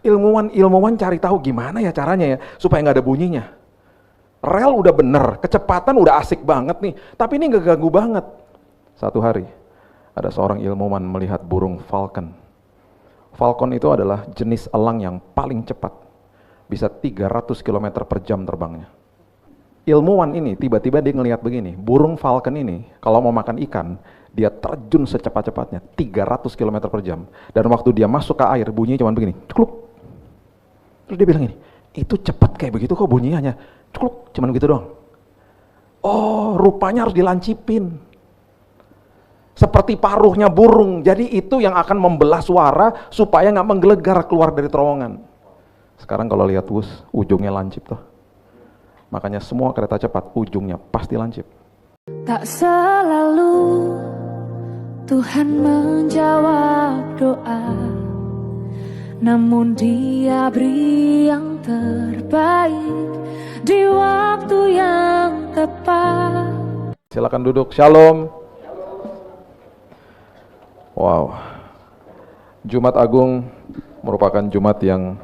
Ilmuwan cari tahu gimana ya caranya ya supaya nggak ada bunyinya. Rel udah bener, kecepatan udah asik banget nih, tapi ini nggak ganggu banget. Satu hari ada seorang ilmuwan melihat burung falcon. Falcon itu adalah jenis elang yang paling cepat, bisa 300 km per jam terbangnya. Ilmuwan ini tiba-tiba dia ngelihat begini, burung falcon ini kalau mau makan ikan, dia terjun secepat-cepatnya 300 km per jam. Dan waktu dia masuk ke air, bunyinya cuma begini, cukluk. Terus dia bilang ini, itu cepat kayak begitu kok bunyinya hanya cukluk, cuman begitu doang. Oh, rupanya harus dilancipin. Seperti paruhnya burung, jadi itu yang akan membelah suara supaya nggak menggelegar keluar dari terowongan. Sekarang kalau lihat bus, ujungnya lancip tuh. Makanya semua kereta cepat ujungnya pasti lancip. Tak selalu Tuhan menjawab doa, namun Dia beri yang terbaik di waktu yang tepat. Silakan duduk. Shalom. Wow. Jumat Agung merupakan Jumat yang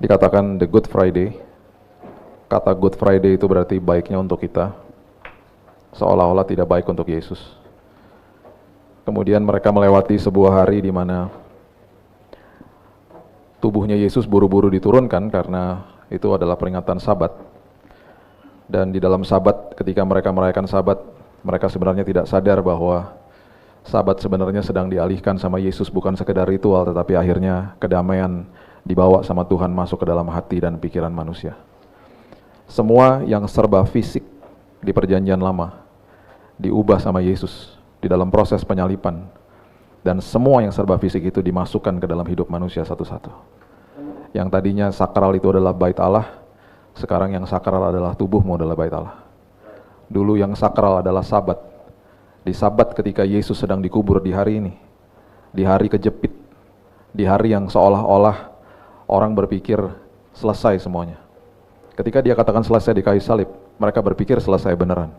dikatakan the Good Friday. Kata Good Friday itu berarti baiknya untuk kita, seolah-olah tidak baik untuk Yesus. Kemudian mereka melewati sebuah hari di mana tubuhnya Yesus buru-buru diturunkan karena itu adalah peringatan Sabat. Dan di dalam Sabat, ketika mereka merayakan Sabat, mereka sebenarnya tidak sadar bahwa Sabat sebenarnya sedang dialihkan sama Yesus, bukan sekedar ritual, tetapi akhirnya kedamaian dibawa sama Tuhan masuk ke dalam hati dan pikiran manusia. Semua yang serba fisik di perjanjian lama diubah sama Yesus di dalam proses penyalipan, dan semua yang serba fisik itu dimasukkan ke dalam hidup manusia satu-satu. Yang tadinya sakral itu adalah bait Allah, sekarang yang sakral adalah tubuhmu adalah bait Allah. Dulu yang sakral adalah Sabat. Di Sabat ketika Yesus sedang dikubur di hari ini, di hari kejepit, di hari yang seolah-olah orang berpikir selesai semuanya. Ketika dia katakan selesai di kayu salib, mereka berpikir selesai beneran.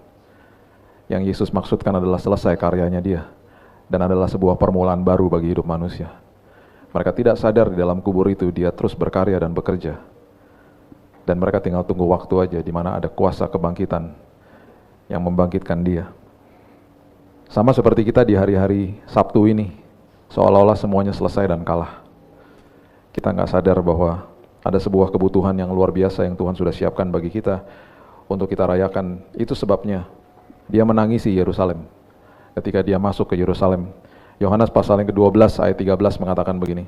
Yang Yesus maksudkan adalah selesai karyanya dia, dan adalah sebuah permulaan baru bagi hidup manusia. Mereka tidak sadar di dalam kubur itu dia terus berkarya dan bekerja. Dan mereka tinggal tunggu waktu aja di mana ada kuasa kebangkitan yang membangkitkan dia. Sama seperti kita di hari-hari Sabtu ini, seolah-olah semuanya selesai dan kalah. Kita nggak sadar bahwa ada sebuah kebutuhan yang luar biasa yang Tuhan sudah siapkan bagi kita untuk kita rayakan. Itu sebabnya dia menangisi Yerusalem. Ketika dia masuk ke Yerusalem, Yohanes pasal yang ke-12 ayat 13 mengatakan begini,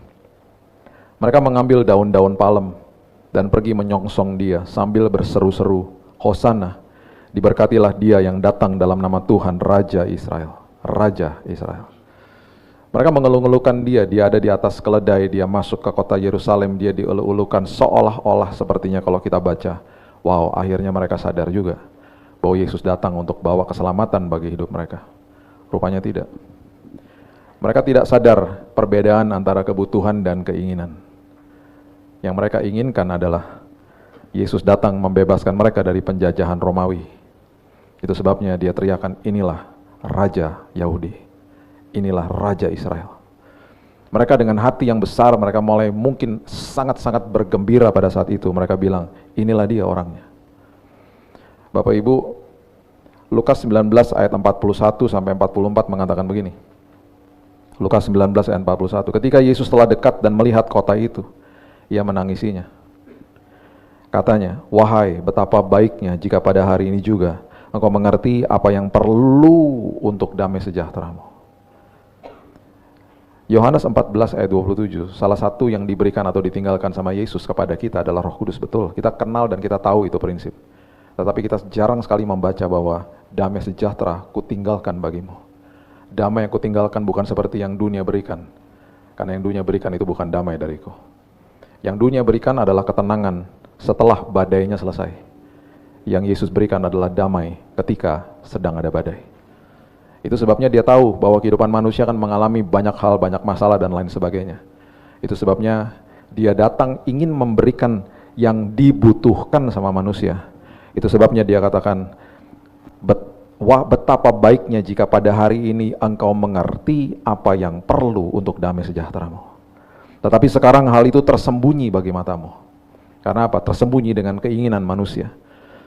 mereka mengambil daun-daun palem dan pergi menyongsong dia sambil berseru-seru, Hosana, diberkatilah dia yang datang dalam nama Tuhan, Raja Israel. Raja Israel. Mereka mengeluh-ngeluhkan dia ada di atas keledai, dia masuk ke kota Yerusalem, dia dielu-elukan seolah-olah sepertinya kalau kita baca, wow, akhirnya mereka sadar juga bahwa Yesus datang untuk bawa keselamatan bagi hidup mereka. Rupanya tidak. Mereka tidak sadar perbedaan antara kebutuhan dan keinginan. Yang mereka inginkan adalah Yesus datang membebaskan mereka dari penjajahan Romawi. Itu sebabnya dia teriakan, inilah Raja Yahudi, inilah Raja Israel. Mereka dengan hati yang besar, mereka mulai mungkin sangat-sangat bergembira pada saat itu. Mereka bilang, inilah dia orangnya. Bapak Ibu, Lukas 19 ayat 41 sampai 44 mengatakan begini. Lukas 19 ayat 41, ketika Yesus telah dekat dan melihat kota itu, ia menangisinya. Katanya, wahai betapa baiknya jika pada hari ini juga engkau mengerti apa yang perlu untuk damai sejahteramu. Yohanes 14 ayat 27, salah satu yang diberikan atau ditinggalkan sama Yesus kepada kita adalah Roh Kudus, betul. Kita kenal dan kita tahu itu prinsip. Tetapi kita jarang sekali membaca bahwa damai sejahtera kutinggalkan bagimu. Damai yang kutinggalkan bukan seperti yang dunia berikan. Karena yang dunia berikan itu bukan damai dariku. Yang dunia berikan adalah ketenangan setelah badainya selesai. Yang Yesus berikan adalah damai ketika sedang ada badai. Itu sebabnya dia tahu bahwa kehidupan manusia akan mengalami banyak hal, banyak masalah dan lain sebagainya. Itu sebabnya dia datang ingin memberikan yang dibutuhkan sama manusia. Itu sebabnya dia katakan, wah betapa baiknya jika pada hari ini engkau mengerti apa yang perlu untuk damai sejahteramu. Tetapi sekarang hal itu tersembunyi bagi matamu. Karena apa? Tersembunyi dengan keinginan manusia.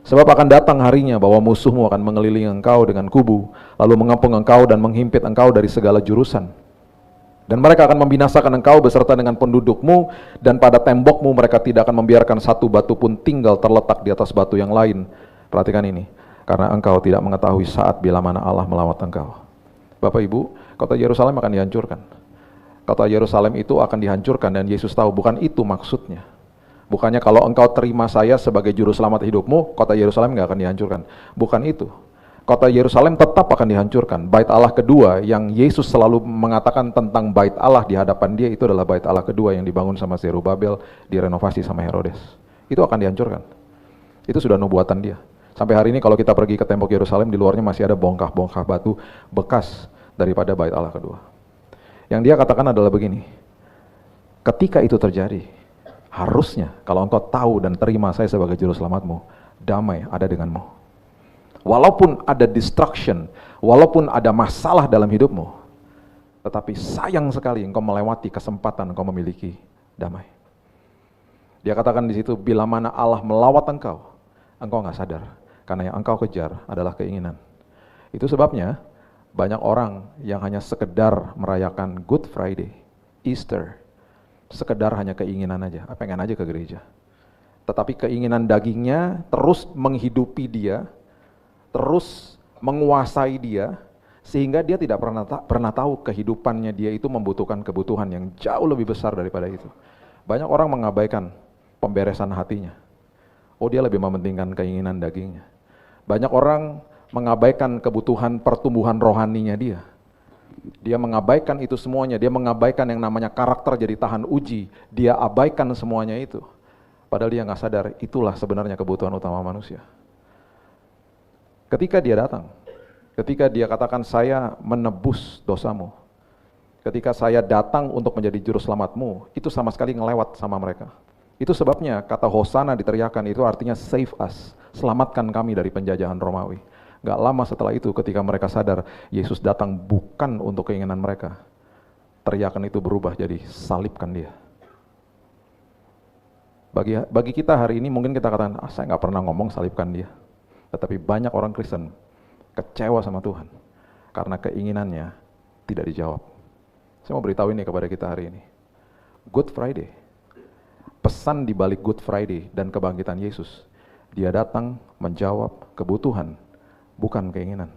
Sebab akan datang harinya bahwa musuhmu akan mengelilingi engkau dengan kubu, lalu mengepung engkau dan menghimpit engkau dari segala jurusan. Dan mereka akan membinasakan engkau beserta dengan pendudukmu, dan pada tembokmu mereka tidak akan membiarkan satu batu pun tinggal terletak di atas batu yang lain. Perhatikan ini, karena engkau tidak mengetahui saat bila mana Allah melawat engkau. Bapak Ibu, kota Yerusalem akan dihancurkan. Kota Yerusalem itu akan dihancurkan dan Yesus tahu bukan itu maksudnya. Bukannya kalau engkau terima saya sebagai juru selamat hidupmu, kota Yerusalem nggak akan dihancurkan. Bukan itu. Kota Yerusalem tetap akan dihancurkan. Bait Allah kedua yang Yesus selalu mengatakan tentang bait Allah di hadapan dia, itu adalah bait Allah kedua yang dibangun sama Zerubabel, direnovasi sama Herodes. Itu akan dihancurkan. Itu sudah nubuatan dia. Sampai hari ini kalau kita pergi ke tembok Yerusalem, di luarnya masih ada bongkah-bongkah batu bekas daripada bait Allah kedua. Yang dia katakan adalah begini, ketika itu terjadi, harusnya kalau engkau tahu dan terima saya sebagai juru selamatmu, damai ada denganmu. Walaupun ada destruction, walaupun ada masalah dalam hidupmu, tetapi sayang sekali engkau melewati kesempatan engkau memiliki damai. Dia katakan di situ, bila mana Allah melawat engkau nggak sadar, karena yang engkau kejar adalah keinginan. Itu sebabnya banyak orang yang hanya sekedar merayakan Good Friday, Easter, sekedar hanya keinginan aja, pengen aja ke gereja. Tetapi keinginan dagingnya terus menghidupi dia, terus menguasai dia, sehingga dia tidak pernah tahu kehidupannya dia itu membutuhkan kebutuhan yang jauh lebih besar daripada itu. Banyak orang mengabaikan pemberesan hatinya. Oh, dia lebih mementingkan keinginan dagingnya. Banyak orang mengabaikan kebutuhan pertumbuhan rohaninya dia. Dia mengabaikan itu semuanya, dia mengabaikan yang namanya karakter jadi tahan uji, dia abaikan semuanya itu. Padahal dia nggak sadar, itulah sebenarnya kebutuhan utama manusia. Ketika dia datang, ketika dia katakan saya menebus dosamu, ketika saya datang untuk menjadi juru selamatmu, itu sama sekali ngelewat sama mereka. Itu sebabnya kata Hosana diteriakan itu artinya save us, selamatkan kami dari penjajahan Romawi. Gak lama setelah itu ketika mereka sadar Yesus datang bukan untuk keinginan mereka, teriakan itu berubah jadi salibkan dia. Bagi kita hari ini mungkin kita katakan, saya gak pernah ngomong salibkan dia. Tetapi banyak orang Kristen kecewa sama Tuhan karena keinginannya tidak dijawab. Saya mau beritahu ini kepada kita hari ini. Good Friday, pesan di balik Good Friday dan kebangkitan Yesus, dia datang menjawab kebutuhan, bukan keinginan.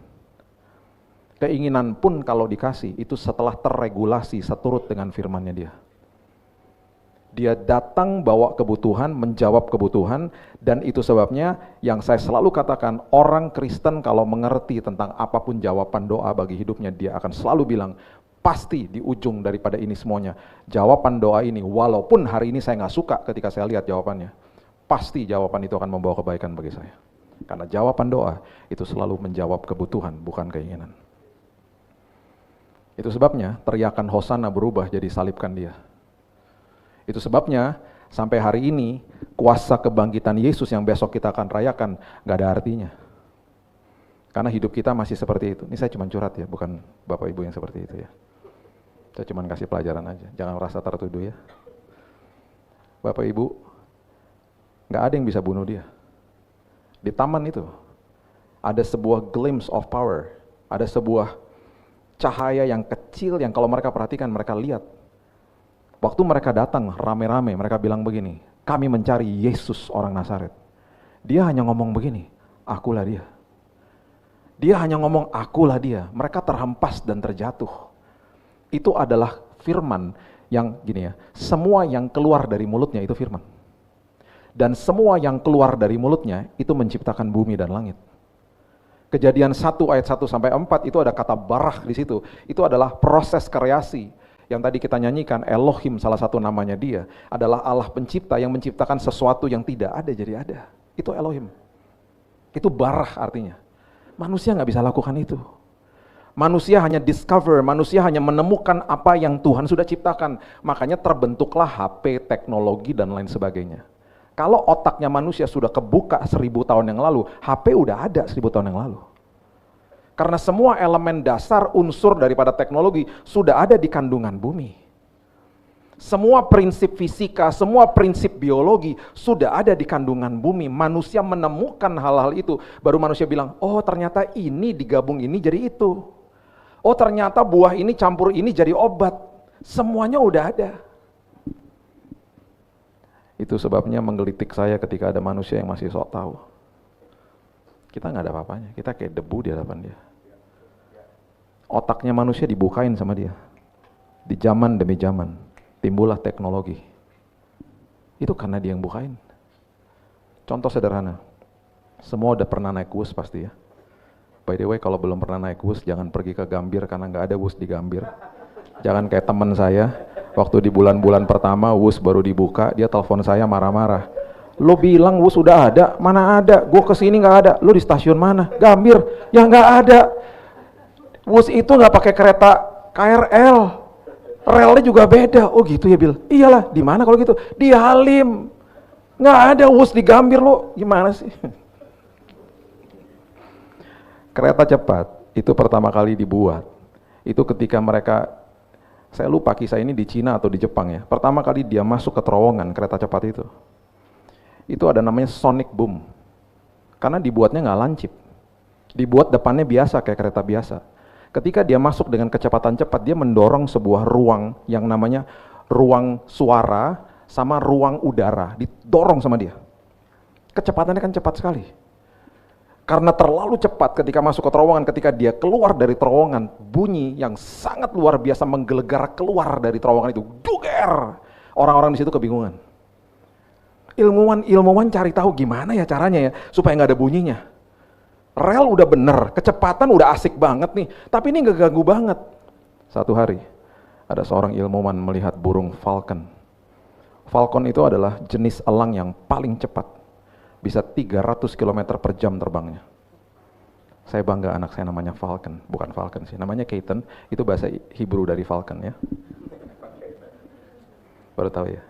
Keinginan pun kalau dikasih, itu setelah terregulasi seturut dengan firman-Nya dia. Dia datang bawa kebutuhan, menjawab kebutuhan, dan itu sebabnya yang saya selalu katakan, orang Kristen kalau mengerti tentang apapun jawaban doa bagi hidupnya, dia akan selalu bilang, pasti di ujung daripada ini semuanya, jawaban doa ini, walaupun hari ini saya nggak suka ketika saya lihat jawabannya, pasti jawaban itu akan membawa kebaikan bagi saya. Karena jawaban doa itu selalu menjawab kebutuhan, bukan keinginan. Itu sebabnya teriakan Hosana berubah jadi salibkan dia. Itu sebabnya sampai hari ini kuasa kebangkitan Yesus yang besok kita akan rayakan gak ada artinya. Karena hidup kita masih seperti itu. Ini saya cuma curhat ya, bukan Bapak Ibu yang seperti itu ya. Saya cuma kasih pelajaran aja, jangan merasa tertuduh ya. Bapak Ibu, gak ada yang bisa bunuh dia. Di taman itu ada sebuah glimpse of power, ada sebuah cahaya yang kecil yang kalau mereka perhatikan, mereka lihat. Waktu mereka datang rame-rame, mereka bilang begini, kami mencari Yesus orang Nazaret. Dia hanya ngomong begini, akulah dia. Dia hanya ngomong akulah dia. Mereka terhempas dan terjatuh. Itu adalah firman yang gini ya, semua yang keluar dari mulutnya itu firman. Dan semua yang keluar dari mulutnya itu menciptakan bumi dan langit. Kejadian 1 ayat 1 sampai 4 itu ada kata barah di situ. Itu adalah proses kreasi. Yang tadi kita nyanyikan, Elohim salah satu namanya dia, adalah Allah pencipta yang menciptakan sesuatu yang tidak ada jadi ada. Itu Elohim. Itu barah artinya. Manusia nggak bisa lakukan itu. Manusia hanya discover, manusia hanya menemukan apa yang Tuhan sudah ciptakan. Makanya terbentuklah HP, teknologi, dan lain sebagainya. Kalau otaknya manusia sudah kebuka 1000 tahun yang lalu, HP udah ada 1000 tahun yang lalu. Karena semua elemen dasar unsur daripada teknologi sudah ada di kandungan bumi. Semua prinsip fisika, semua prinsip biologi sudah ada di kandungan bumi. Manusia menemukan hal-hal itu. Baru manusia bilang, oh ternyata ini digabung ini jadi itu. Oh ternyata buah ini campur ini jadi obat. Semuanya udah ada. Itu sebabnya menggelitik saya ketika ada manusia yang masih sok tahu. Kita nggak ada apa-apanya, kita kayak debu di hadapan dia. Otaknya manusia dibukain sama dia. Di zaman demi zaman. Timbullah teknologi. Itu karena dia yang bukain. Contoh sederhana. Semua udah pernah naik WUS pasti ya. By the way, kalau belum pernah naik WUS, jangan pergi ke Gambir karena nggak ada WUS di Gambir. Jangan kayak teman saya, waktu di bulan-bulan pertama WUS baru dibuka, dia telepon saya marah-marah. Lo bilang WUS udah ada, mana ada? Gue kesini nggak ada. Lo di stasiun mana? Gambir, ya nggak ada. WUS itu nggak pakai kereta KRL. Relnya juga beda. Oh gitu ya Bil? Iyalah, di mana kalau gitu? Di Halim. Nggak ada WUS di Gambir lo. Gimana sih? Kereta cepat itu pertama kali dibuat. Itu ketika mereka, saya lupa kisah ini di Cina atau di Jepang ya. Pertama kali dia masuk ke terowongan kereta cepat itu. Itu ada namanya sonic boom. Karena dibuatnya nggak lancip. Dibuat depannya biasa kayak kereta biasa. Ketika dia masuk dengan kecepatan cepat, dia mendorong sebuah ruang yang namanya ruang suara sama ruang udara, didorong sama dia. Kecepatannya kan cepat sekali. Karena terlalu cepat ketika masuk ke terowongan, ketika dia keluar dari terowongan, bunyi yang sangat luar biasa menggelegar keluar dari terowongan itu. Duger! Orang-orang di situ kebingungan. Ilmuwan cari tahu gimana ya caranya ya, supaya nggak ada bunyinya. Rel udah bener, kecepatan udah asik banget nih, tapi ini nggak ganggu banget. Satu hari, ada seorang ilmuwan melihat burung falcon. Falcon itu adalah jenis elang yang paling cepat, bisa 300 km per jam terbangnya. Saya bangga anak saya namanya Falcon, bukan Falcon sih, namanya Keaton, itu bahasa Hebrew dari falcon ya. Baru tahu ya.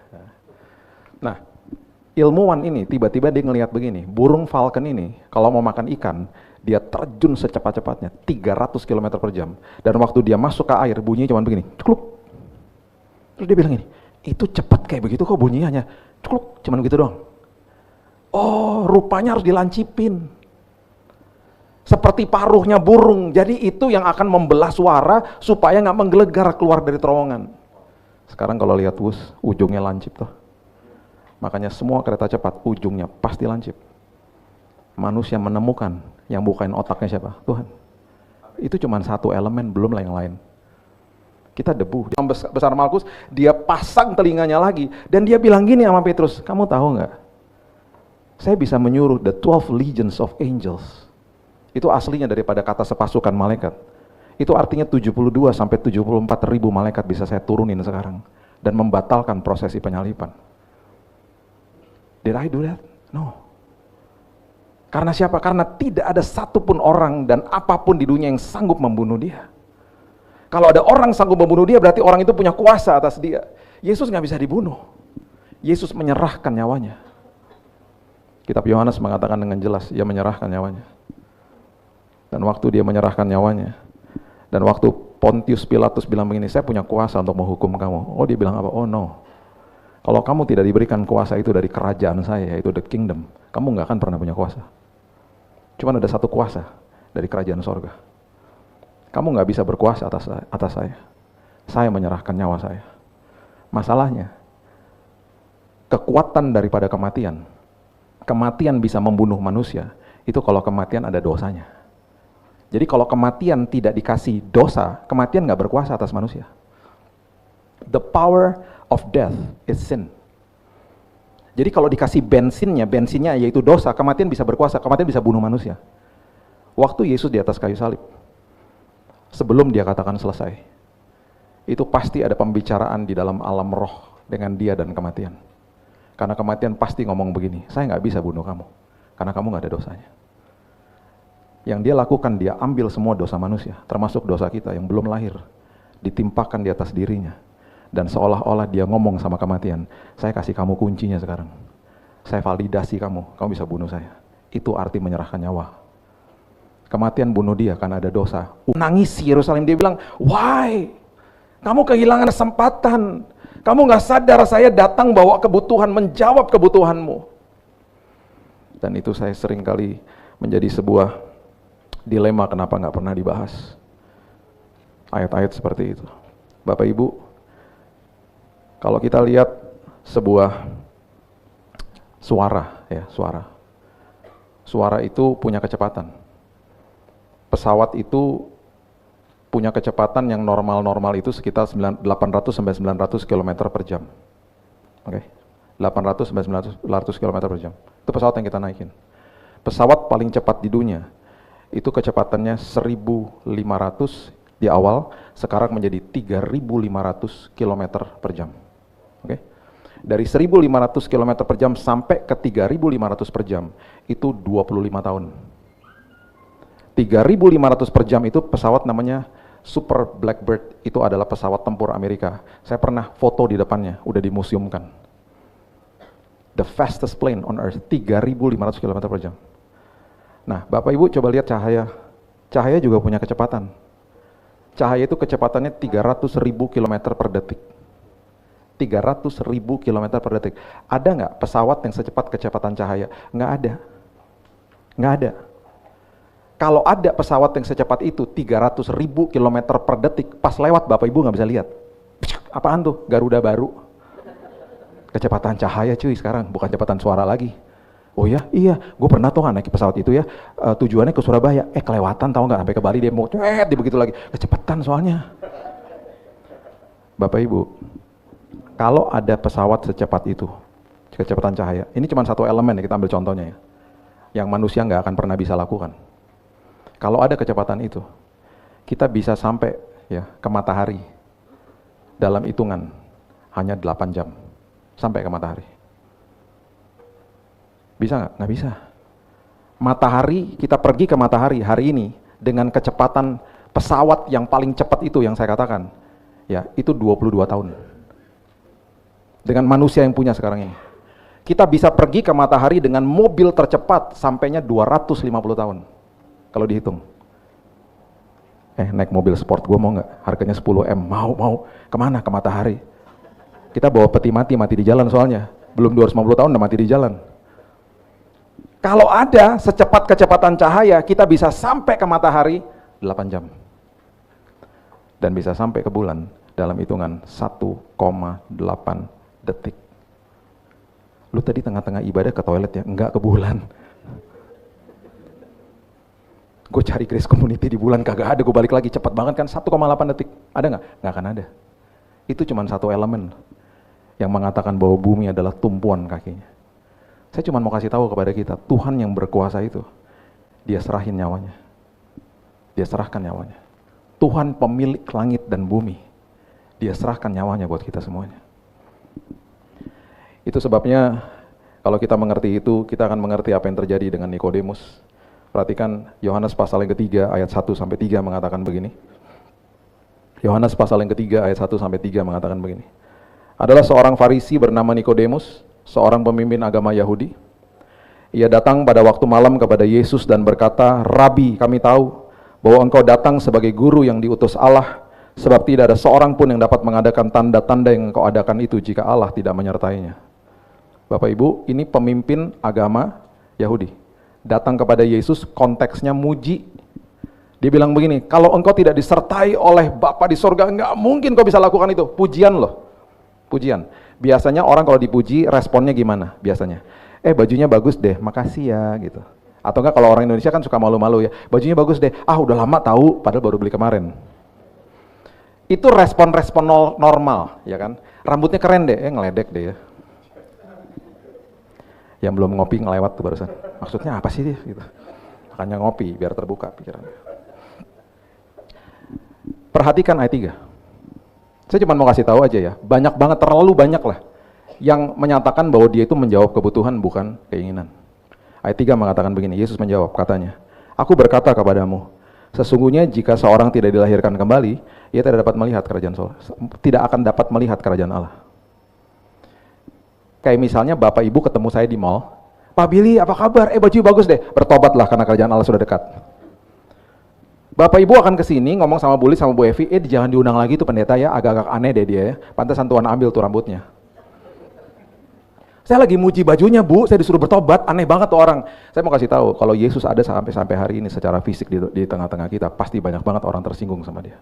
Nah, ilmuwan ini tiba-tiba dia ngelihat begini, burung falcon ini kalau mau makan ikan, dia terjun secepat-cepatnya 300 km per jam. Dan waktu dia masuk ke air, bunyinya cuma begini, cukluk. Terus dia bilang gini, itu cepat kayak begitu kok bunyinya hanya cukluk, cuman gitu doang. Oh, rupanya harus dilancipin. Seperti paruhnya burung, jadi itu yang akan membelah suara supaya nggak menggelegar keluar dari terowongan. Sekarang kalau lihat WUS, ujungnya lancip tuh. Makanya semua kereta cepat ujungnya pasti lancip. Manusia menemukan yang bukain otaknya siapa? Tuhan. Itu cuma satu elemen, belum lah yang lain. Kita debu. Yang besar Malkus, dia pasang telinganya lagi dan dia bilang gini sama Petrus, kamu tahu nggak? Saya bisa menyuruh the 12 legions of angels. Itu aslinya daripada kata sepasukan malaikat. Itu artinya 72 sampai 74 ribu malaikat bisa saya turunin sekarang dan membatalkan prosesi penyalipan. Did I do that? No. Karena siapa? Karena tidak ada satupun orang dan apapun di dunia yang sanggup membunuh dia. Kalau ada orang sanggup membunuh dia, berarti orang itu punya kuasa atas dia. Yesus nggak bisa dibunuh. Yesus menyerahkan nyawanya. Kitab Yohanes mengatakan dengan jelas, ia menyerahkan nyawanya. Dan waktu dia menyerahkan nyawanya, dan waktu Pontius Pilatus bilang begini, saya punya kuasa untuk menghukum kamu. Oh, dia bilang apa? Oh no. Kalau kamu tidak diberikan kuasa itu dari kerajaan saya, yaitu the kingdom, kamu nggak akan pernah punya kuasa. Cuma ada satu kuasa dari kerajaan sorga. Kamu nggak bisa berkuasa atas saya. Saya menyerahkan nyawa saya. Masalahnya, kekuatan daripada kematian. Kematian bisa membunuh manusia, itu kalau kematian ada dosanya. Jadi kalau kematian tidak dikasih dosa, kematian nggak berkuasa atas manusia. The power of death is sin. Jadi kalau dikasih bensinnya yaitu dosa, kematian bisa berkuasa, kematian bisa bunuh manusia. Waktu Yesus di atas kayu salib, sebelum dia katakan selesai, itu pasti ada pembicaraan di dalam alam roh dengan dia dan kematian. Karena kematian pasti ngomong begini, saya nggak bisa bunuh kamu, karena kamu nggak ada dosanya. Yang dia lakukan, dia ambil semua dosa manusia, termasuk dosa kita yang belum lahir, ditimpakan di atas dirinya. Dan seolah-olah dia ngomong sama kematian, saya kasih kamu kuncinya sekarang. Saya validasi kamu bisa bunuh saya. Itu arti menyerahkan nyawa. Kematian bunuh dia karena ada dosa. Nangis Yerusalem, dia bilang, why? Kamu kehilangan kesempatan. Kamu nggak sadar saya datang bawa kebutuhan, menjawab kebutuhanmu. Dan itu saya sering kali menjadi sebuah dilema kenapa nggak pernah dibahas. Ayat-ayat seperti itu. Bapak Ibu, kalau kita lihat sebuah suara, suara itu punya kecepatan. Pesawat itu punya kecepatan yang normal-normal itu sekitar 800 sampai 900 km per jam. Oke. 800 sampai 900 km per jam. Itu pesawat yang kita naikin. Pesawat paling cepat di dunia itu kecepatannya 1.500 di awal, sekarang menjadi 3.500 km per jam. Oke. Dari 1.500 km per jam sampai ke 3.500 per jam itu 25 tahun. 3.500 per jam itu pesawat namanya Super Blackbird, itu adalah pesawat tempur Amerika. Saya pernah foto di depannya, udah dimuseumkan. The fastest plane on earth, 3.500 km per jam. Nah, Bapak Ibu coba lihat cahaya. Cahaya juga punya kecepatan. Cahaya itu kecepatannya 300.000 km per detik. 300.000 km per detik. Ada nggak pesawat yang secepat kecepatan cahaya? Nggak ada. Nggak ada. Kalau ada pesawat yang secepat itu 300.000 km per detik, pas lewat Bapak Ibu nggak bisa lihat. Apaan tuh? Garuda baru. Kecepatan cahaya cuy sekarang, bukan kecepatan suara lagi. Oh ya, iya, gue pernah tuh naik pesawat itu ya, tujuannya ke Surabaya, kelewatan tahu nggak, sampai ke Bali dia mau dia begitu lagi, kecepatan soalnya. Bapak Ibu, kalau ada pesawat secepat itu, kecepatan cahaya, ini cuma satu elemen ya, kita ambil contohnya ya, yang manusia nggak akan pernah bisa lakukan. Kalau ada kecepatan itu, kita bisa sampai ya ke matahari dalam hitungan hanya 8 jam sampai ke matahari. Bisa nggak? Nggak bisa. Matahari, kita pergi ke matahari hari ini dengan kecepatan pesawat yang paling cepat itu yang saya katakan, ya itu 22 tahun. Dengan manusia yang punya sekarang ini. Kita bisa pergi ke matahari dengan mobil tercepat sampainya 250 tahun. Kalau dihitung. Naik mobil sport gue mau nggak? Harganya 10 M. Mau. Kemana? Ke matahari. Kita bawa peti mati di jalan soalnya. Belum 250 tahun udah mati di jalan. Kalau ada secepat kecepatan cahaya, kita bisa sampai ke matahari 8 jam. Dan bisa sampai ke bulan dalam hitungan 1,8 detik. Lu tadi tengah-tengah ibadah ke toilet ya? Enggak, ke bulan. Gue cari Grace Community di bulan, kagak ada, gue balik lagi, cepat banget kan, 1,8 detik. Ada nggak? Nggak akan ada. Itu cuma satu elemen yang mengatakan bahwa bumi adalah tumpuan kakinya. Saya cuma mau kasih tahu kepada kita, Tuhan yang berkuasa itu, dia serahin nyawanya. Dia serahkan nyawanya. Tuhan pemilik langit dan bumi, dia serahkan nyawanya buat kita semuanya. Itu sebabnya, kalau kita mengerti itu, kita akan mengerti apa yang terjadi dengan Nikodemus. Perhatikan Yohanes pasal yang ketiga ayat 1-3 mengatakan begini. Yohanes pasal yang ketiga ayat 1-3 mengatakan begini. Adalah seorang Farisi bernama Nikodemus, seorang pemimpin agama Yahudi. Ia datang pada waktu malam kepada Yesus dan berkata, "Rabi, kami tahu bahwa engkau datang sebagai guru yang diutus Allah, sebab tidak ada seorang pun yang dapat mengadakan tanda-tanda yang engkau adakan itu jika Allah tidak menyertainya." Bapak Ibu, ini pemimpin agama Yahudi. Datang kepada Yesus, konteksnya muji. Dia bilang begini, kalau engkau tidak disertai oleh Bapa di sorga, enggak mungkin kau bisa lakukan itu. Pujian loh, pujian. Biasanya orang kalau dipuji, responnya gimana biasanya? Bajunya bagus deh, makasih ya gitu. Atau enggak kalau orang Indonesia kan suka malu-malu ya, bajunya bagus deh, udah lama tahu, padahal baru beli kemarin. Itu respon-respon normal, ya kan? Rambutnya keren deh, ngeledek deh ya. Yang belum ngopi ngelewat tuh barusan. Maksudnya apa sih dia? Gitu. Makanya ngopi biar terbuka pikirannya. Perhatikan ayat 3. Saya cuma mau kasih tahu aja ya. Banyak banget, terlalu banyak lah yang menyatakan bahwa dia itu menjawab kebutuhan bukan keinginan. Ayat 3 mengatakan begini, Yesus menjawab katanya, "Aku berkata kepadamu, sesungguhnya jika seorang tidak dilahirkan kembali, ia tidak dapat melihat kerajaan Allah. Tidak akan dapat melihat kerajaan Allah." Kayak misalnya Bapak Ibu ketemu saya di mall, "Pak Billy, apa kabar? Baju bagus deh." Bertobatlah karena kerajaan Allah sudah dekat. Bapak Ibu akan kesini ngomong sama Bu Lis sama Bu Evi, jangan diundang lagi tuh pendeta ya, agak-agak aneh deh dia ya. Pantesan Tuhan ambil tuh rambutnya. Saya lagi muji bajunya Bu, saya disuruh bertobat, aneh banget tuh orang. Saya mau kasih tahu, kalau Yesus ada sampai hari ini secara fisik di tengah-tengah kita, pasti banyak banget orang tersinggung sama dia.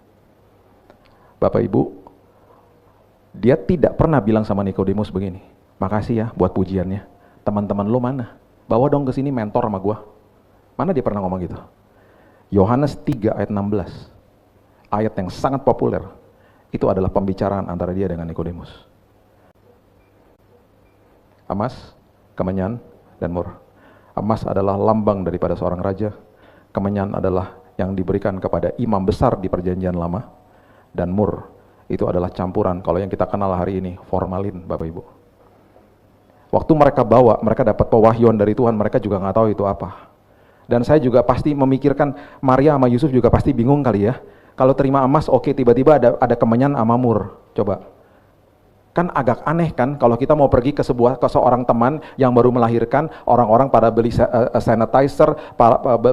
Bapak Ibu, dia tidak pernah bilang sama Nikodemus begini, makasih ya buat pujiannya, teman-teman lu mana? Bawa dong ke sini mentor sama gua. Mana dia pernah ngomong gitu? Yohanes 3 ayat 16, ayat yang sangat populer, itu adalah pembicaraan antara dia dengan Nikodemus. Emas, kemenyan, dan mur. Emas adalah lambang daripada seorang raja, kemenyan adalah yang diberikan kepada imam besar di perjanjian lama, dan mur itu adalah campuran, kalau yang kita kenal hari ini, formalin, Bapak Ibu. Waktu mereka bawa, mereka dapat pewahyuan dari Tuhan, mereka juga nggak tahu itu apa. Dan saya juga pasti memikirkan, Maria sama Yusuf juga pasti bingung kali ya. Kalau terima emas, oke, tiba-tiba ada kemenyan sama mur. Coba. Kan agak aneh kan, kalau kita mau pergi ke seorang teman yang baru melahirkan, orang-orang pada beli sanitizer,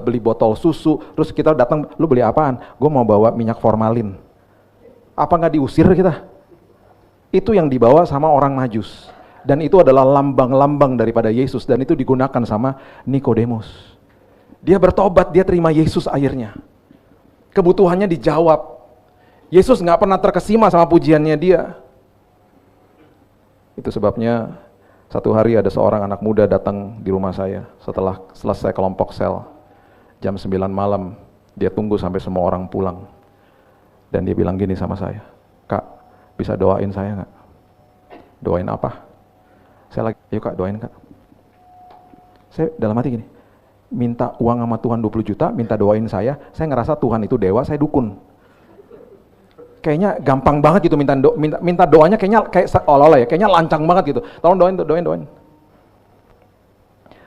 beli botol susu, terus kita datang, lu beli apaan? Gue mau bawa minyak formalin. Apa nggak diusir kita? Itu yang dibawa sama orang Majus. Dan itu adalah lambang-lambang daripada Yesus, dan itu digunakan sama Nikodemus. Dia bertobat, dia terima Yesus akhirnya. Kebutuhannya dijawab. Yesus nggak pernah terkesima sama pujiannya dia. Itu sebabnya satu hari ada seorang anak muda datang di rumah saya setelah selesai kelompok sel. Jam 9 malam, dia tunggu sampai semua orang pulang. Dan dia bilang gini sama saya, Kak, bisa doain saya nggak? Doain apa? Saya lagi, ayo Kak, doain Kak. Saya dalam hati gini, minta uang sama Tuhan 20 juta, minta doain saya ngerasa Tuhan itu dewa, saya dukun. Kayaknya gampang banget gitu minta doanya, kayak olah-olah ya, kayaknya lancang banget gitu. Tolong doain.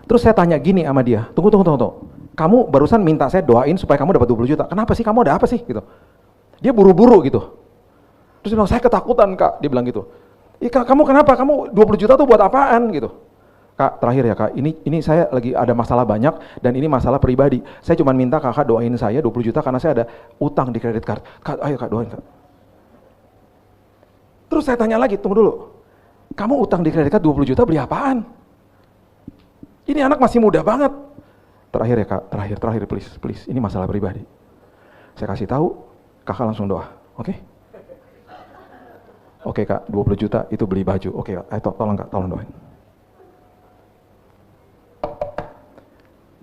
Terus saya tanya gini sama dia, tunggu. Kamu barusan minta saya doain supaya kamu dapat 20 juta. Kenapa sih, kamu ada apa sih gitu? Dia buru-buru gitu. Terus dia bilang, saya ketakutan Kak, dia bilang gitu. Kak, kamu kenapa? Kamu 20 juta tuh buat apaan gitu? Kak, terakhir ya Kak, ini saya lagi ada masalah banyak dan ini masalah pribadi. Saya cuma minta Kakak doain saya 20 juta karena saya ada utang di kredit card. Kak, ayo Kak, doain Kak. Terus saya tanya lagi, tunggu dulu. Kamu utang di kredit card 20 juta beli apaan? Ini anak masih muda banget. Terakhir ya Kak, terakhir please. Ini masalah pribadi. Saya kasih tahu, Kakak langsung doa, oke? Oke Kak, 20 juta itu beli baju. Oke Kak, ayo tolong Kak, tolong doain.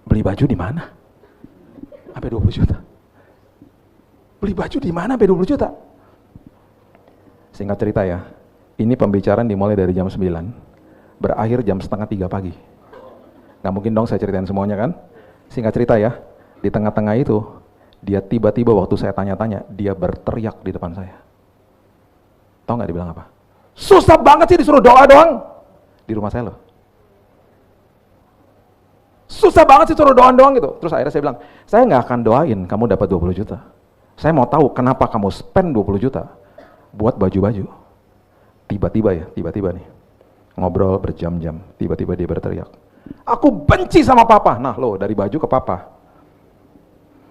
Beli baju di mana? Sampai 20 juta. Beli baju di mana sampai 20 juta? Singkat cerita ya, ini pembicaraan dimulai dari jam 9, berakhir jam 2:30 pagi. Nggak mungkin dong saya ceritain semuanya kan? Singkat cerita ya, di tengah-tengah itu, dia tiba-tiba waktu saya tanya-tanya, dia berteriak di depan saya. Tahu nggak dibilang apa? Susah banget sih disuruh doa doang. Di rumah saya loh. Susah banget sih suruh doang gitu. Terus akhirnya saya bilang, saya nggak akan doain kamu dapat 20 juta. Saya mau tahu kenapa kamu spend 20 juta buat baju-baju. Tiba-tiba nih, ngobrol berjam-jam, tiba-tiba dia berteriak, aku benci sama papa. Nah loh, dari baju ke papa.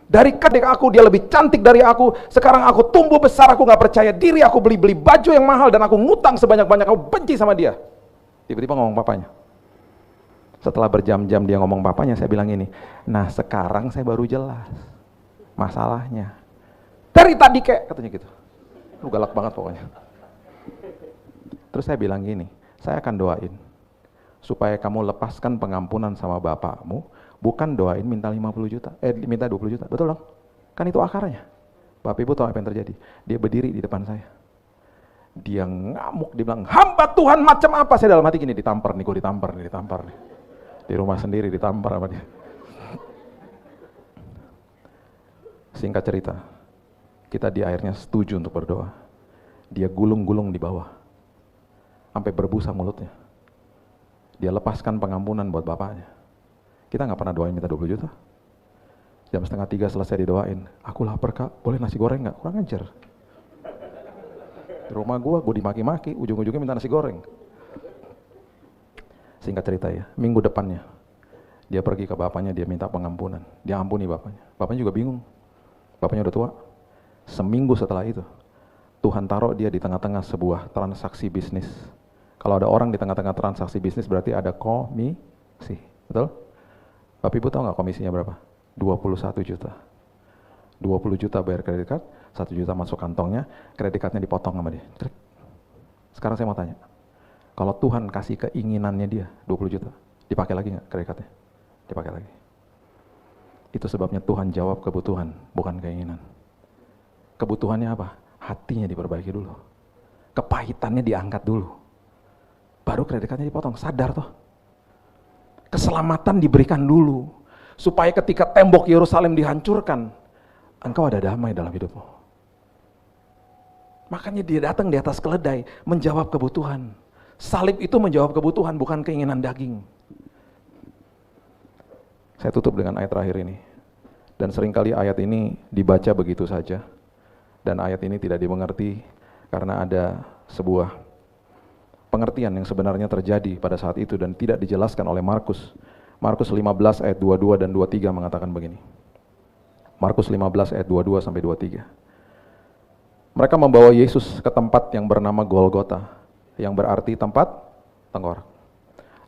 Dari kadek aku, dia lebih cantik dari aku. Sekarang aku tumbuh besar, aku gak percaya diri, aku beli baju yang mahal dan aku ngutang sebanyak-banyak, aku benci sama dia. Tiba-tiba ngomong papanya. Setelah berjam-jam dia ngomong papanya, saya bilang ini, nah sekarang saya baru jelas masalahnya. Dari tadi katanya gitu. Lu galak banget pokoknya. Terus saya bilang gini, saya akan doain supaya kamu lepaskan pengampunan sama bapakmu, bukan doain minta 50 juta, minta 20 juta, betul dong? Kan itu akarnya. Bapak Ibu tahu apa yang terjadi? Dia berdiri di depan saya. Dia ngamuk, dia bilang, hamba Tuhan macam apa? Saya dalam hati gini, ditampar nih, gue ditampar nih. Di rumah sendiri ditampar sama dia. Singkat cerita, kita di akhirnya setuju untuk berdoa. Dia gulung-gulung di bawah, sampai berbusa mulutnya. Dia lepaskan pengampunan buat bapaknya. Kita nggak pernah doain minta 20 juta. Jam 2:30 selesai didoain. Aku lapar Kak, boleh nasi goreng nggak? Kurang ajar. Di rumah gue dimaki-maki, ujung-ujungnya minta nasi goreng. Singkat cerita ya, minggu depannya dia pergi ke bapaknya, dia minta pengampunan. Dia ampuni bapaknya. Bapaknya juga bingung. Bapaknya udah tua. Seminggu setelah itu, Tuhan taruh dia di tengah-tengah sebuah transaksi bisnis. Kalau ada orang di tengah-tengah transaksi bisnis berarti ada komisi, betul? Bapak Ibu tahu nggak komisinya berapa? 21 juta. 20 juta bayar kredit card, 1 juta masuk kantongnya, kredit cardnya dipotong sama dia. Sekarang saya mau tanya, kalau Tuhan kasih keinginannya dia 20 juta, dipakai lagi nggak kredit cardnya? Dipakai lagi. Itu sebabnya Tuhan jawab kebutuhan, bukan keinginan. Kebutuhannya apa? Hatinya diperbaiki dulu. Kepahitannya diangkat dulu. Baru kredit cardnya dipotong, sadar toh. Keselamatan diberikan dulu. Supaya ketika tembok Yerusalem dihancurkan, engkau ada damai dalam hidupmu. Makanya dia datang di atas keledai, menjawab kebutuhan. Salib itu menjawab kebutuhan, bukan keinginan daging. Saya tutup dengan ayat terakhir ini. Dan seringkali ayat ini dibaca begitu saja. Dan ayat ini tidak dimengerti karena ada sebuah pengertian yang sebenarnya terjadi pada saat itu dan tidak dijelaskan oleh Markus. Markus 15 ayat 22 dan 23 mengatakan begini. Markus 15 ayat 22 sampai 23. Mereka membawa Yesus ke tempat yang bernama Golgota, yang berarti tempat tengkorak.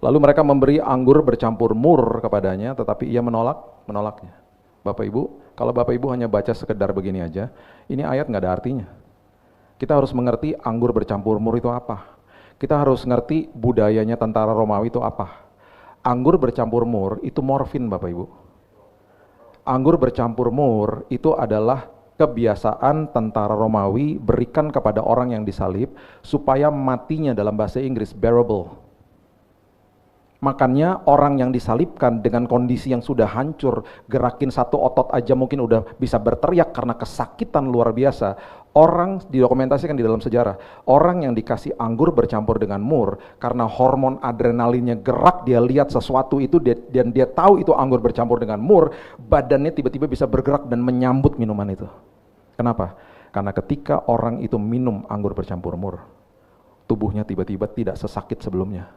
Lalu mereka memberi anggur bercampur mur kepadanya, tetapi ia menolaknya. Bapak Ibu, kalau Bapak Ibu hanya baca sekedar begini aja, ini ayat nggak ada artinya. Kita harus mengerti anggur bercampur mur itu apa. Kita harus ngerti budayanya tentara Romawi itu apa. Anggur bercampur mur itu morfin, Bapak Ibu. Anggur bercampur mur itu adalah kebiasaan tentara Romawi berikan kepada orang yang disalib supaya matinya dalam bahasa Inggris bearable. Makanya orang yang disalibkan dengan kondisi yang sudah hancur, gerakin satu otot aja mungkin udah bisa berteriak karena kesakitan luar biasa. Orang didokumentasikan di dalam sejarah, orang yang dikasih anggur bercampur dengan mur, karena hormon adrenalinnya gerak, dia lihat sesuatu itu dan dia tahu itu anggur bercampur dengan mur, badannya tiba-tiba bisa bergerak dan menyambut minuman itu. Kenapa? Karena ketika orang itu minum anggur bercampur mur, tubuhnya tiba-tiba tidak sesakit sebelumnya.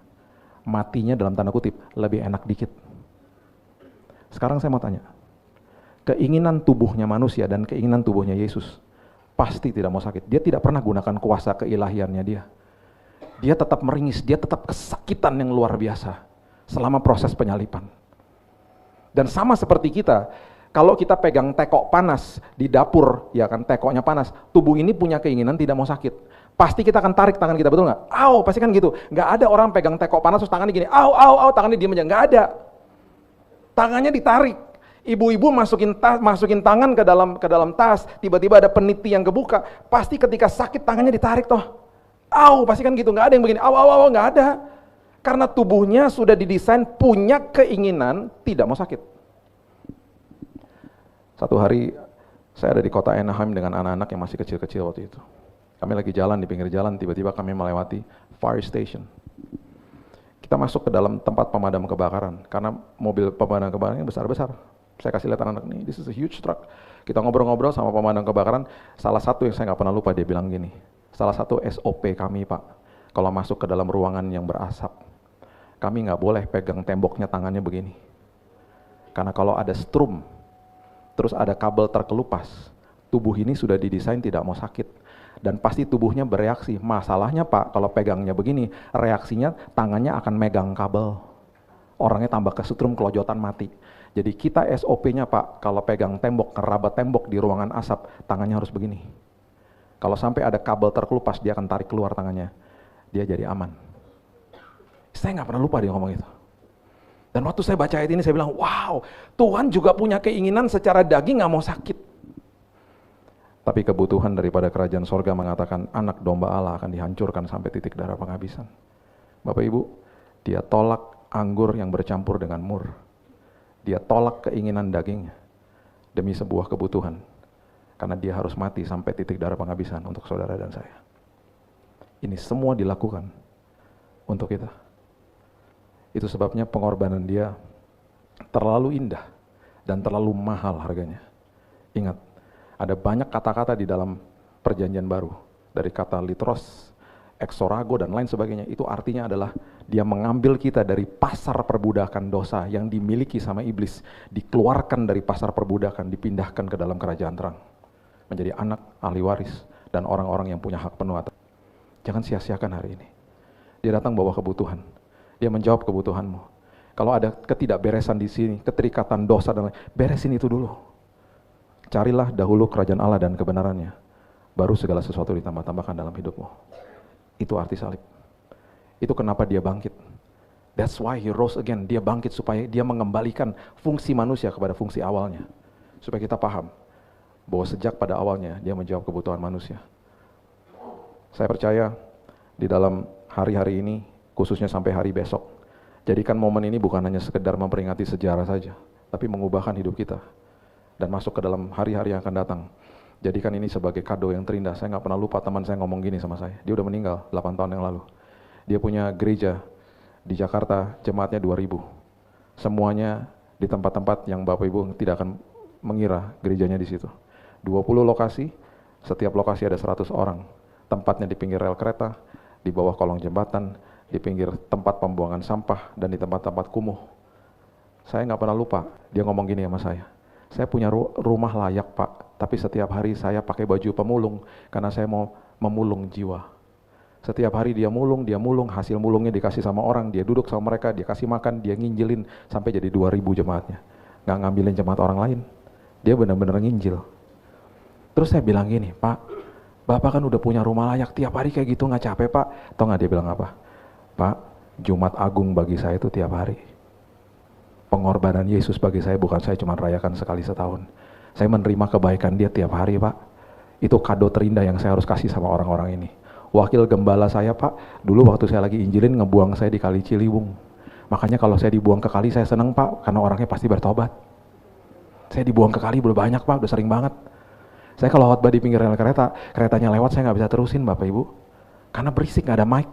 Matinya dalam tanda kutip lebih enak dikit. Sekarang saya mau tanya, keinginan tubuhnya manusia dan keinginan tubuhnya Yesus pasti tidak mau sakit. Dia tidak pernah gunakan kuasa keilahiannya dia. Dia tetap meringis, dia tetap kesakitan yang luar biasa selama proses penyalipan. Dan sama seperti kita, kalau kita pegang tekok panas di dapur, ya kan tekoknya panas, tubuh ini punya keinginan tidak mau sakit. Pasti kita akan tarik tangan kita, betul nggak? Au, pasti kan gitu. Nggak ada orang pegang tekok panas terus tangannya gini, au, tangannya diem aja. Nggak ada. Tangannya ditarik. Ibu-ibu masukin tangan ke dalam tas, tiba-tiba ada peniti yang kebuka. Pasti ketika sakit tangannya ditarik toh. Au, pasti kan gitu. Nggak ada yang begini, au, nggak ada. Karena tubuhnya sudah didesain punya keinginan tidak mau sakit. Satu hari saya ada di kota Anaheim dengan anak-anak yang masih kecil-kecil waktu itu. Kami lagi jalan di pinggir jalan, tiba-tiba kami melewati fire station. Kita masuk ke dalam tempat pemadam kebakaran, karena mobil pemadam kebakarannya besar-besar. Saya kasih lihat anak-anak nih, this is a huge truck. Kita ngobrol-ngobrol sama pemadam kebakaran, salah satu yang saya nggak pernah lupa, dia bilang gini, salah satu SOP kami Pak, kalau masuk ke dalam ruangan yang berasap, kami nggak boleh pegang temboknya tangannya begini. Karena kalau ada strum, terus ada kabel terkelupas, tubuh ini sudah didesain tidak mau sakit. Dan pasti tubuhnya bereaksi. Masalahnya Pak, kalau pegangnya begini, reaksinya tangannya akan megang kabel. Orangnya tambah kesetrum, kelojotan, mati. Jadi kita SOP-nya Pak, kalau pegang tembok, ngerabat tembok di ruangan asap, tangannya harus begini. Kalau sampai ada kabel terkelupas, dia akan tarik keluar tangannya. Dia jadi aman. Saya nggak pernah lupa dia ngomong itu. Dan waktu saya baca ayat ini, saya bilang, wow, Tuhan juga punya keinginan secara daging nggak mau sakit. Tapi kebutuhan daripada kerajaan sorga mengatakan anak domba Allah akan dihancurkan sampai titik darah penghabisan. Bapak Ibu, dia tolak anggur yang bercampur dengan mur. Dia tolak keinginan dagingnya demi sebuah kebutuhan. Karena dia harus mati sampai titik darah penghabisan untuk saudara dan saya. Ini semua dilakukan untuk kita. Itu sebabnya pengorbanan dia terlalu indah dan terlalu mahal harganya. Ingat, ada banyak kata-kata di dalam perjanjian baru. Dari kata litros, exorago, dan lain sebagainya. Itu artinya adalah dia mengambil kita dari pasar perbudakan dosa yang dimiliki sama iblis. Dikeluarkan dari pasar perbudakan, dipindahkan ke dalam kerajaan terang. menjadi anak, ahli waris, dan orang-orang yang punya hak penuh atas. Jangan sia-siakan hari ini. Dia datang bawa kebutuhan. Dia menjawab kebutuhanmu. Kalau ada ketidakberesan di sini, keterikatan dosa dan lain, beresin itu dulu. Carilah dahulu kerajaan Allah dan kebenarannya, baru segala sesuatu ditambah-tambahkan dalam hidupmu. Itu arti salib. Itu kenapa dia bangkit. That's why he rose again. Dia bangkit supaya dia mengembalikan fungsi manusia kepada fungsi awalnya. Supaya kita paham bahwa sejak pada awalnya dia menjawab kebutuhan manusia. Saya percaya di dalam hari-hari ini, khususnya sampai hari besok, jadikan momen ini bukan hanya sekedar memperingati sejarah saja, tapi mengubahkan hidup kita dan masuk ke dalam hari-hari yang akan datang. Jadikan ini sebagai kado yang terindah. Saya nggak pernah lupa teman saya ngomong gini sama saya. Dia udah meninggal 8 tahun yang lalu. Dia punya gereja di Jakarta, jemaatnya 2000. Semuanya di tempat-tempat yang Bapak Ibu tidak akan mengira gerejanya di situ. 20 lokasi, setiap lokasi ada 100 orang. Tempatnya di pinggir rel kereta, di bawah kolong jembatan, di pinggir tempat pembuangan sampah, dan di tempat-tempat kumuh. Saya nggak pernah lupa, dia ngomong gini sama saya punya rumah layak Pak, tapi setiap hari saya pakai baju pemulung, karena saya mau memulung jiwa. Setiap hari dia mulung, hasil mulungnya dikasih sama orang, dia duduk sama mereka, dia kasih makan, dia nginjilin, sampai jadi 2000 jemaatnya. Nggak ngambilin jemaat orang lain, dia benar-benar nginjil. Terus saya bilang gini, Pak, Bapak kan udah punya rumah layak, tiap hari kayak gitu nggak capek Pak? Tahu nggak dia bilang apa? Pak, Jumat Agung bagi saya itu tiap hari. Pengorbanan Yesus bagi saya bukan saya cuma rayakan sekali setahun. Saya menerima kebaikan dia tiap hari Pak. Itu kado terindah yang saya harus kasih sama orang-orang ini. Wakil gembala saya Pak, dulu waktu saya lagi injilin ngebuang saya di Kali Ciliwung. Makanya kalau saya dibuang ke kali saya seneng Pak, karena orangnya pasti bertobat. Saya dibuang ke kali udah banyak Pak, udah sering banget. Saya kalau khotbah di pinggir rel kereta, keretanya lewat saya nggak bisa terusin Bapak Ibu. Karena berisik, nggak ada mic.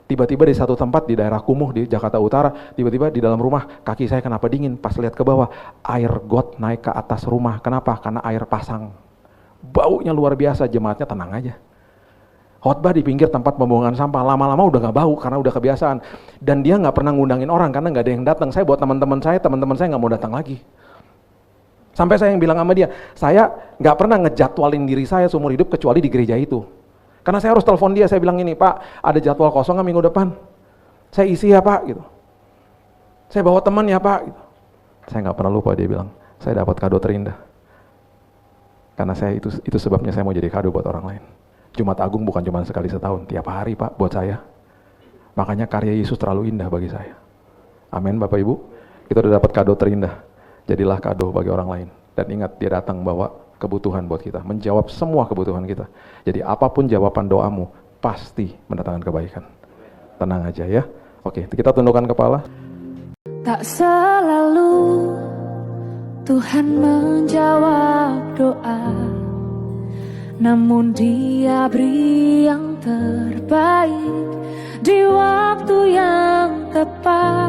Tiba-tiba di satu tempat di daerah Kumuh di Jakarta Utara, tiba-tiba di dalam rumah kaki saya kenapa dingin, pas lihat ke bawah, air got naik ke atas rumah. Kenapa? Karena air pasang. Baunya luar biasa, jemaatnya tenang aja. Khotbah di pinggir tempat pembuangan sampah, lama-lama udah nggak bau karena udah kebiasaan. Dan dia nggak pernah ngundangin orang karena nggak ada yang datang. Saya buat teman-teman saya nggak mau datang lagi. Sampai saya yang bilang sama dia, saya nggak pernah ngejadwalin diri saya seumur hidup kecuali di gereja itu. Karena saya harus telepon dia, saya bilang ini, Pak, ada jadwal kosong nggak minggu depan? Saya isi ya Pak, gitu. Saya bawa teman ya Pak, gitu. Saya nggak pernah lupa dia bilang, saya dapat kado terindah. Karena saya itu sebabnya saya mau jadi kado buat orang lain. Jumat Agung bukan cuma sekali setahun, tiap hari Pak buat saya. Makanya karya Yesus terlalu indah bagi saya. Amin Bapak Ibu, kita udah dapat kado terindah. Jadilah kado bagi orang lain. Dan ingat, dia datang bawa kebutuhan buat kita, menjawab semua kebutuhan kita. Jadi apapun jawaban doamu, pasti mendatangkan kebaikan. Tenang aja ya. Oke, kita tundukkan kepala. Tak selalu Tuhan menjawab doa, namun Dia beri yang terbaik di waktu yang tepat.